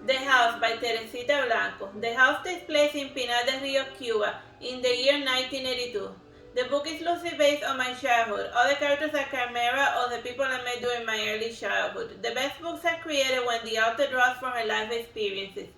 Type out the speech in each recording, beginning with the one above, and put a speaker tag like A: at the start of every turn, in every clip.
A: The House by Teresita Blanco. The house takes place in Pinar del Rio, Cuba, in the year 1982. The book is loosely based on my childhood. All the characters are chimera or the people I met during my early childhood. The best books are created when the author draws from her life experiences.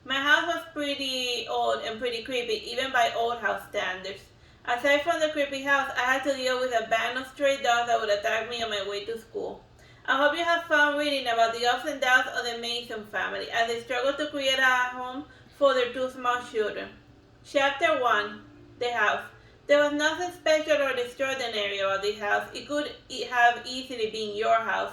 A: My house was pretty old and pretty creepy, even by old house standards. Aside from the creepy house, I had to deal with a band of stray dogs that would attack me on my way to school. I hope you have fun reading about the ups and downs of the Mason family as they struggle to create a home for their two small children. Chapter 1. The House. There was nothing special or extraordinary about this house. It could have easily been your house.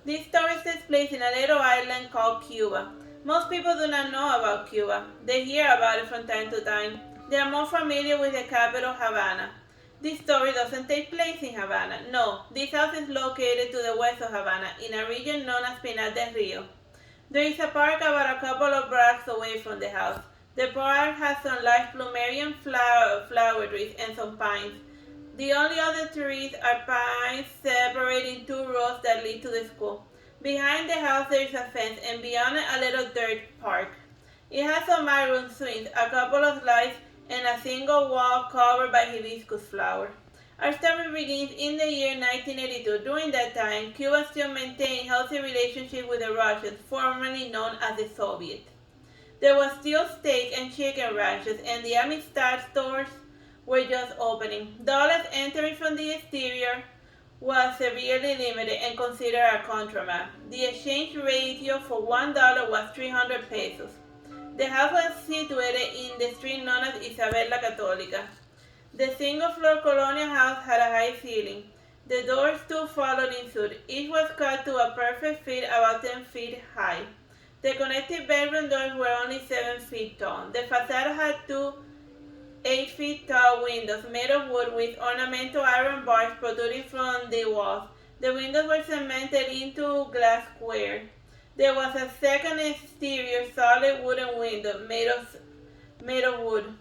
A: This story takes place in a little island called Cuba. Most people do not know about Cuba. They hear about it from time to time. They are more familiar with the capital, Havana. This story doesn't take place in Havana. No, this house is located to the west of Havana, in a region known as Pinar del Rio. There is a park about a couple of blocks away from the house. The park has some large plumerian flower trees and some pines. The only other trees are pines separating two roads that lead to the school. Behind the house there is a fence, and beyond it a little dirt park. It has some maroon swings, a couple of slides, and a single wall covered by hibiscus flower. Our story begins in the year 1982. During that time, Cuba still maintained healthy relationships with the Russians, formerly known as the Soviet. There was still steak and chicken ranches, and the Amistad stores were just opening. Dollars entering from the exterior was severely limited and considered a contraband. The exchange ratio for $1 was 300 pesos. The house was situated in the street known as Isabel la Católica. The single-floor colonial house had a high ceiling. The doors too followed in suit. Each was cut to a perfect fit about 10 feet high. The connected bedroom doors were only 7 feet tall. The facade had two 8 feet tall windows made of wood with ornamental iron bars protruding from the walls. The windows were cemented into glass square. There was a second exterior solid wooden window made of wood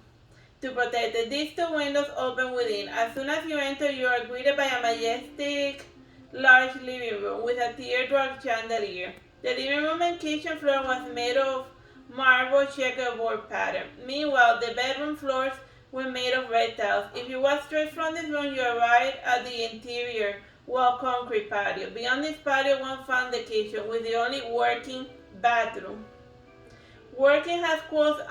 A: to protect it. These two windows open within. As soon as you enter, you are greeted by a majestic, large living room with a teardrop chandelier. The living room and kitchen floor was made of marble checkerboard pattern. Meanwhile, the bedroom floors were made of red tiles. If you walk straight from this room, you arrive at the interior wall concrete patio. Beyond this patio, one found the kitchen with the only working bathroom. Working has quotes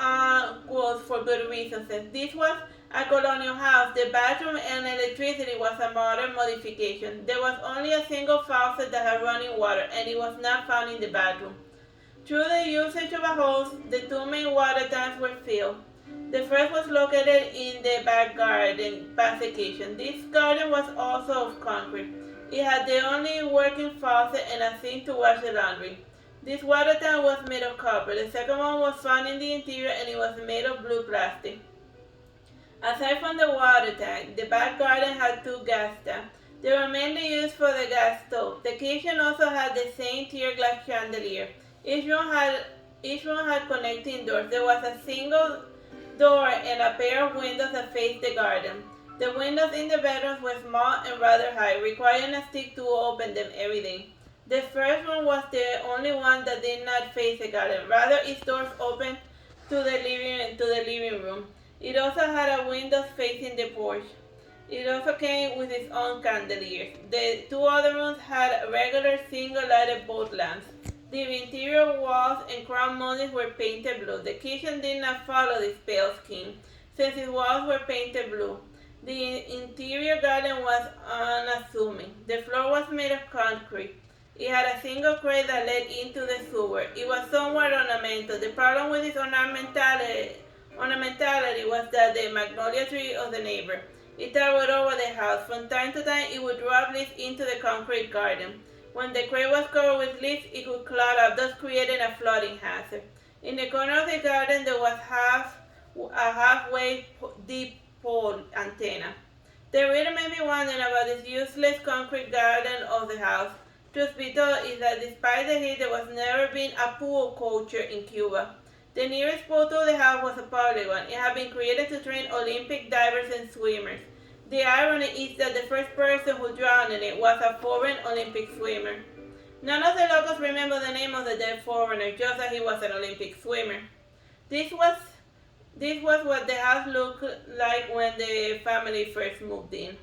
A: for good reasons. Since this was a colonial house, the bathroom and electricity was a modern modification. There was only a single faucet that had running water, and it was not found in the bathroom. Through the usage of a hose, the two main water tanks were filled. The first was located in the back garden past the kitchen. This garden was also of concrete. It had the only working faucet and a sink to wash the laundry. This water tank was made of copper. The second one was found in the interior and it was made of blue plastic. Aside from the water tank, the back garden had two gas tanks. They were mainly used for the gas stove. The kitchen also had the same tear glass chandelier. Each room had connecting doors. There was a single door and a pair of windows that faced the garden. The windows in the bedrooms were small and rather high, requiring a stick to open them every day. The first room was the only one that did not face the garden. Rather, its doors opened to the living room. It also had a window facing the porch. It also came with its own chandeliers. The two other rooms had regular single-lighted boat lamps. The interior walls and crown moldings were painted blue. The kitchen did not follow this pale scheme, since its walls were painted blue. The interior garden was unassuming. The floor was made of concrete. It had a single crate that led into the sewer. It was somewhat ornamental. The problem with its ornamentality was that the magnolia tree of the neighbor. It towered over the house. From time to time, it would drop leaves into the concrete garden. When the crate was covered with leaves, it could clog up, thus creating a flooding hazard. In the corner of the garden, there was a halfway deep pole antenna. The reader may be wondering about this useless concrete garden of the house. Truth be told is that despite the heat, there was never been a pool culture in Cuba. The nearest pool to the house was a public one. It had been created to train Olympic divers and swimmers. The irony is that the first person who drowned in it was a foreign Olympic swimmer. None of the locals remember the name of the dead foreigner, just that he was an Olympic swimmer. This was what the house looked like when the family first moved in.